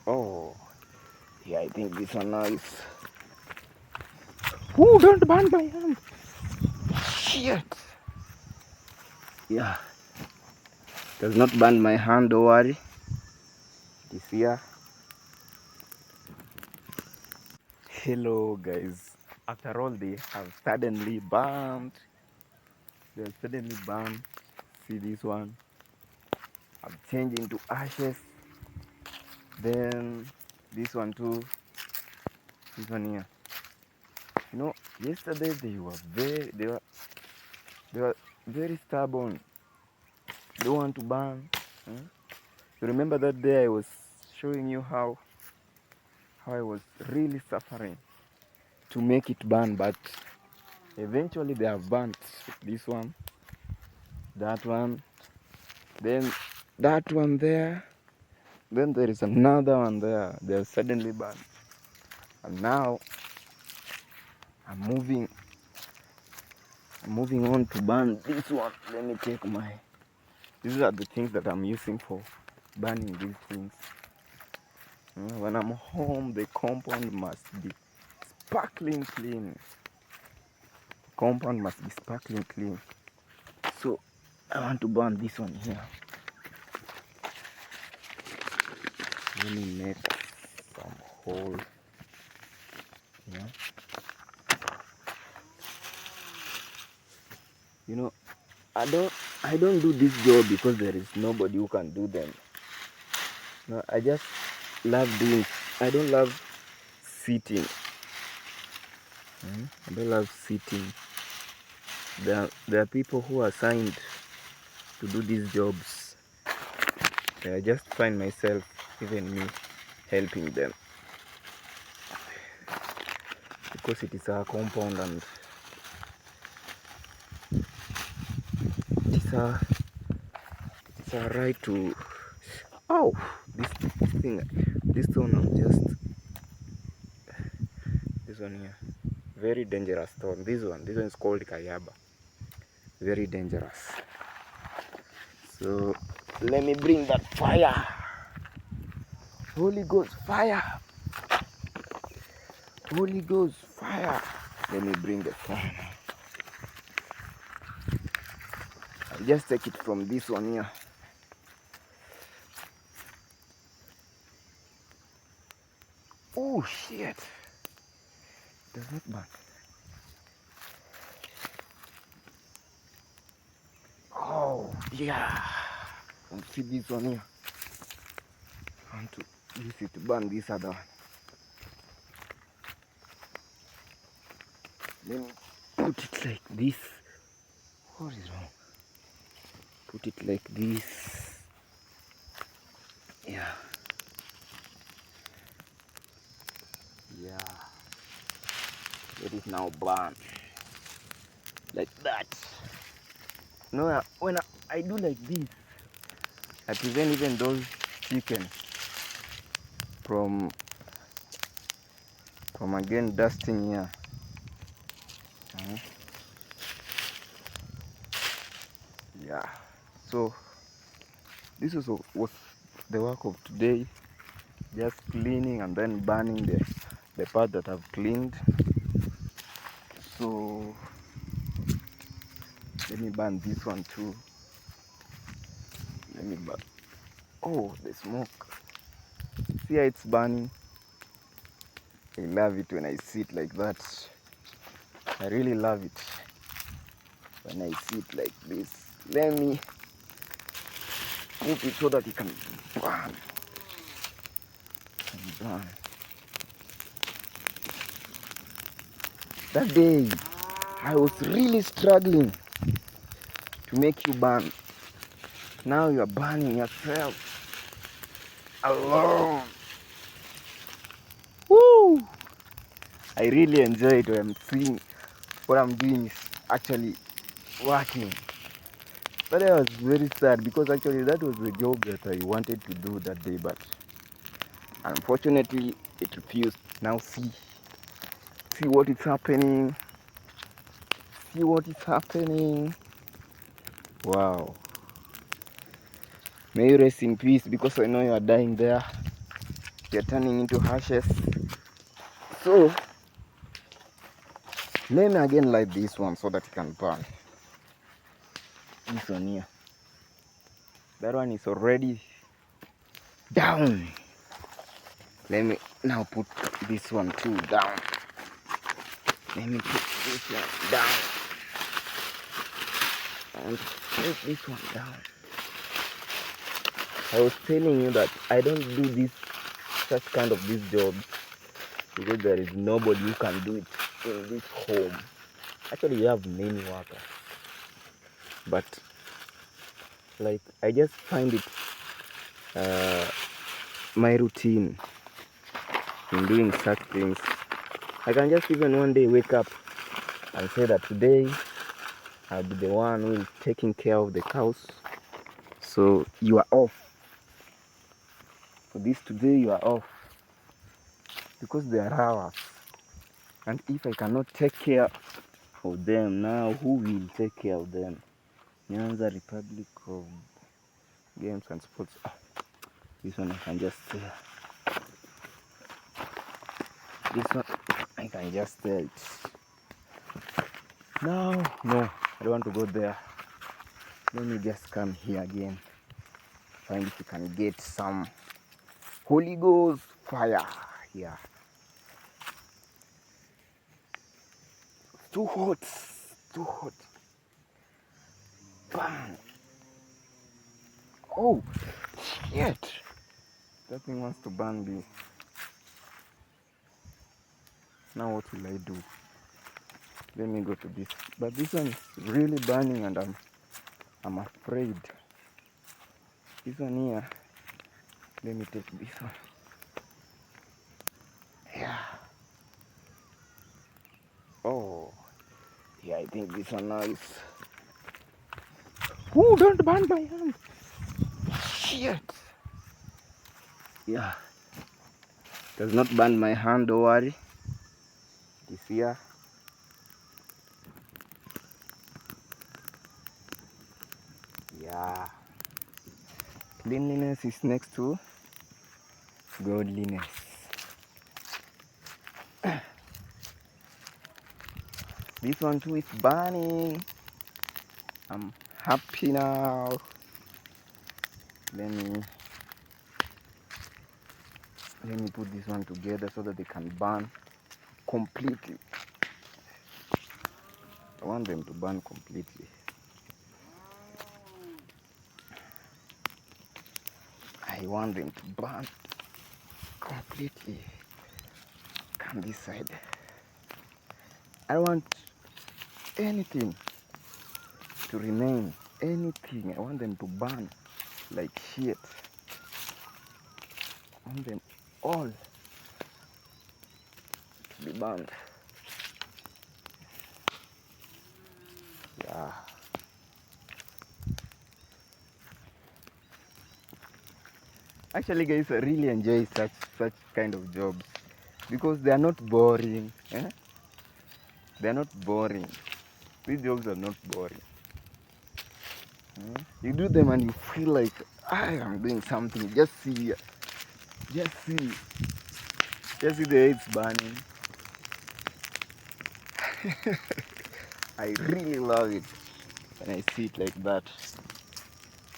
Oh, yeah, I think this one now is... Ooh, don't burn my hand. Shit. Yeah, does not burn my hand, don't worry. This here. Hello, guys. After all, they have suddenly burned. They have suddenly burned. See this one? I've changed into ashes. Then this one too. This one here. You know, yesterday they were very stubborn. They want to burn. You remember that day I was showing you how I was really suffering to make it burn, but eventually they have burnt this one, that one, then that one there, then there is another one there. They have suddenly burned, and now I'm moving on to burn this one. Let me take my... These are the things that I'm using for burning these things. When I'm home, the compound must be sparkling clean. Compound must be sparkling clean. So I want to burn this one here. Let me make some hole. Yeah. You know, I don't do this job because there is nobody who can do them. No, I just love doing. I don't love sitting. I don't love sitting. There are people who are assigned to do these jobs. I just find myself, even me, helping them because it is our compound and it is our right to... Oh, this stone I'm just... This one here, very dangerous stone. This one is called Kayaba. Very dangerous. So let me bring that fire. Holy Ghost fire. Holy Ghost fire. Let me bring the fire now. I'll just take it from this one here. Oh shit. Does not burn. Oh yeah. And see this one here. I want to use it to burn this other one. Let me put it like this. What is wrong? Put it like this. Yeah. Yeah. Let it now burn. Like that. No, when I do like this, I prevent even those chickens from again dusting here. Yeah. So this was the work of today. Just cleaning and then burning the part that I've cleaned. So let me burn this one too. Let me burn. Oh, the smoke. See how it's burning? I love it when I see it like that. I really love it when I see it like this. Let me move it so that it can burn. Burn. That day, I was really struggling to make you burn. Now you are burning yourself alone. Woo! I really enjoy it when I'm seeing what I'm doing is actually working. But I was very sad because actually that was the job that I wanted to do that day, but unfortunately it refused. Now see what is happening. See what is happening. Wow. May you rest in peace because I know you are dying there. they're turning into ashes. So let me again light this one so that it can burn. This one here. That one is already down. Let me now put this one too down. Let me put this one down. And put this one down. I was telling you that I don't do such kind of these jobs because there is nobody who can do it in this home. Actually, we have many workers, but like I just find it my routine in doing such things. I can just even one day wake up and say that today I'll be the one who is taking care of the cows. So you are off. For this today you are off. Because they are ours. And if I cannot take care of them now, who will take care of them? Nyanza Republic of Games and Sports. This one I can just this one I can just tell it. No, I don't want to go there. Let me just come here again. Find if you can get some Holy Ghost fire here. Too hot. Bang. Oh, shit. That thing wants to burn me. Now what will I do? Let me go to this. But this one is really burning and I'm afraid. This one here. Let me take this one. Yeah. Oh. Yeah, I think this one now is... Oh, don't burn my hand. Shit. Yeah. Does not burn my hand, don't worry. This here. Yeah. Cleanliness is next to godliness. This one too is burning. I'm happy now. Let me put this one together so that they can burn completely. I want them to burn completely. I want them to burn completely. Come this side. I want anything to remain. Anything. I want them to burn like shit. I want them all to be burned. Yeah. Actually, guys, I really enjoy such kind of jobs because they are not boring. They are not boring. These jobs are not boring. You do them and you feel like I am doing something. Just see the way it's burning. I really love it when I see it like that.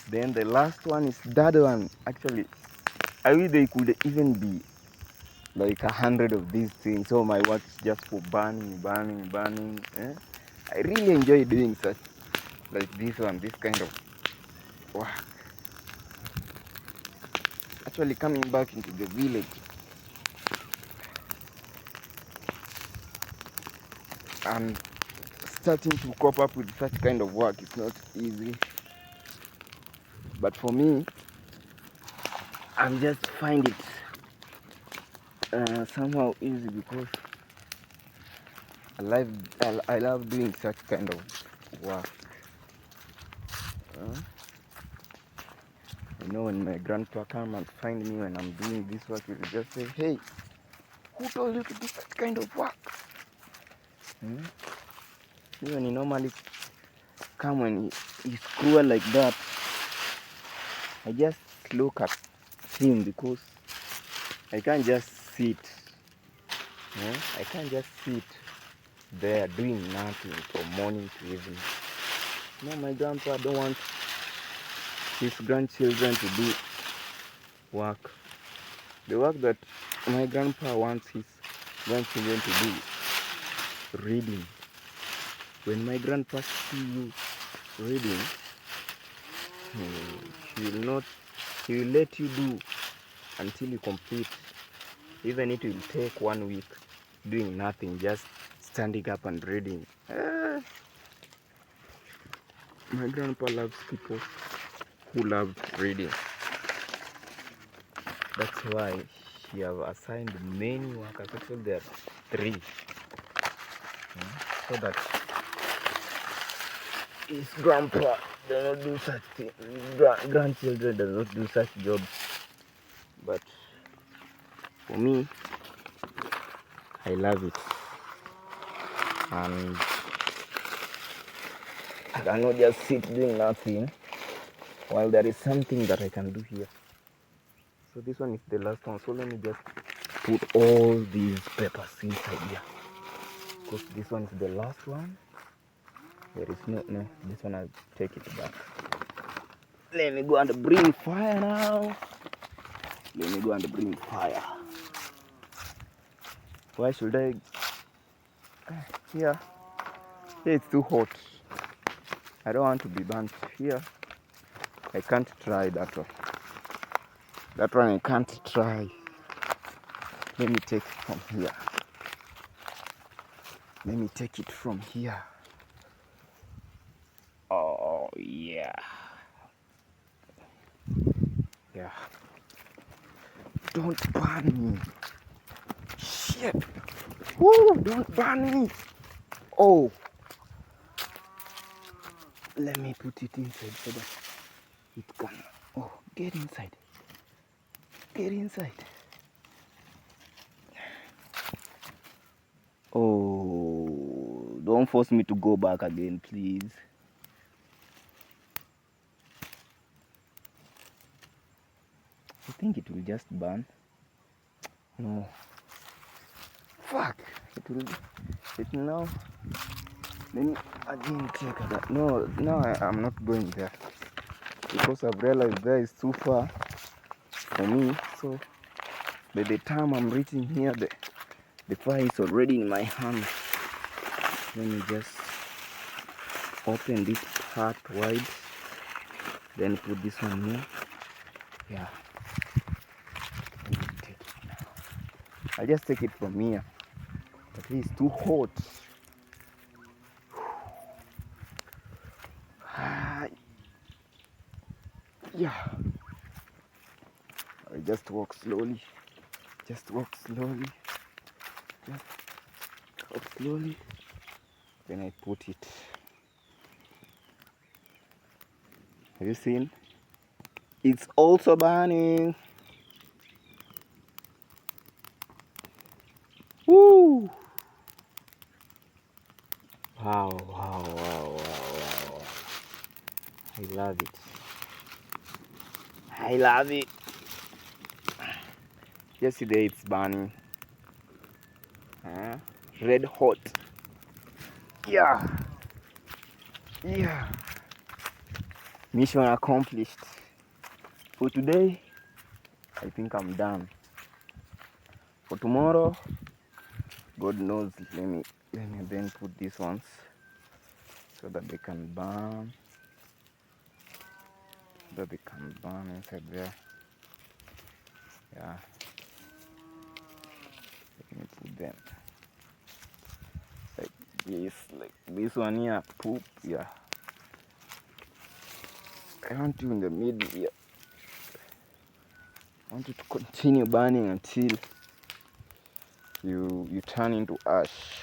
Then the last one is that one. Actually, I wish they could even be like 100 of these things. So my work is just for burning. I really enjoy doing such like this one, this kind of work. Actually coming back into the village and starting to cope up with such kind of work is not easy. But for me, I'm just find it somehow easy because I love doing such kind of work. You know, when my grandpa come and find me when I'm doing this work, he will just say, "Hey, who told you to do such kind of work?" Even he normally come when he's cruel like that. I just look at him because I can't just sit. I can't just sit there doing nothing from morning to evening. No, my grandpa don't want his grandchildren to do work. The work that my grandpa wants his grandchildren to do, reading. When my grandpa see you reading, he will let you do until you complete. Even it will take 1 week doing nothing, just standing up and reading. My grandpa loves people who love reading. That's why he have assigned many workers. Actually, there are 3. So that his grandpa does not do such things. His grandchildren does not do such jobs. But for me, I love it. And I cannot just sit doing nothing while there is something that I can do here. So this one is the last one. So let me just put all these papers inside here. Because this one is the last one. There is no, this one I'll take it back. Let me go and bring fire now. Let me go and bring fire. Why should I? Here it's too hot. I don't want to be burnt here. I can't try that one. That one I can't try. Let me take it from here. Let me take it from here. Oh, yeah. Yeah. Don't burn me. Shit. Woo, don't burn me. Oh. Let me put it inside so that it can. Oh, get inside. Get inside. Oh, don't force me to go back again, please. I think it will just burn. No. Fuck. It will. It now. Let me again check that. No, I'm not going there because I've realized there is too far for me. So by the time I'm reaching here, the fire is already in my hand. Let me just open this part wide, then put this one here. Yeah. Let me take it now. I'll just take it from here. But it's too hot. Yeah. I just walk slowly. Just walk slowly. Just walk slowly. Then I put it. Have you seen? It's also burning. Woo! Wow. I love it. I love it. Yesterday it's burning. Red hot. Yeah. Mission accomplished. For today, I think I'm done. For tomorrow, God knows. Let me then put these ones so that they can burn. Inside there. Yeah. Let me put them like this one here. Poop. Yeah. I want you in the middle here. I want you to continue burning until you turn into ash.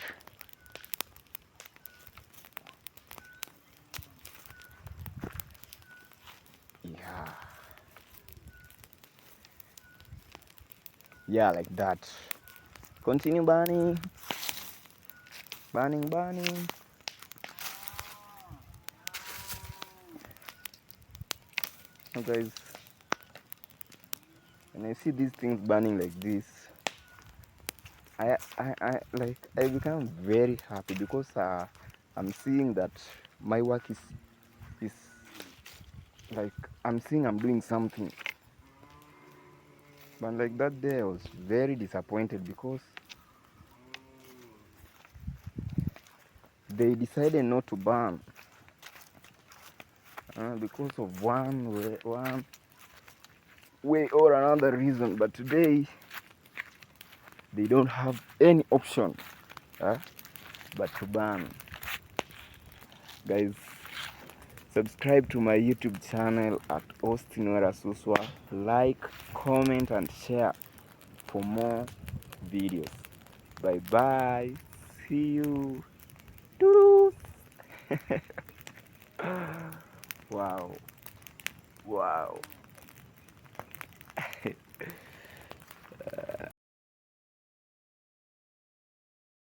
Yeah, like that. Continue burning. Burning. Oh guys, when I see these things burning like this, I become very happy because I'm seeing that my work is like, I'm seeing I'm doing something. But like that day I was very disappointed because they decided not to burn because of one way or another reason. But today they don't have any option but to burn. Guys, subscribe to my YouTube channel at Austine Werasuswa. Like, comment and share for more videos. Bye bye. See you. Doo-doo. Wow. Wow.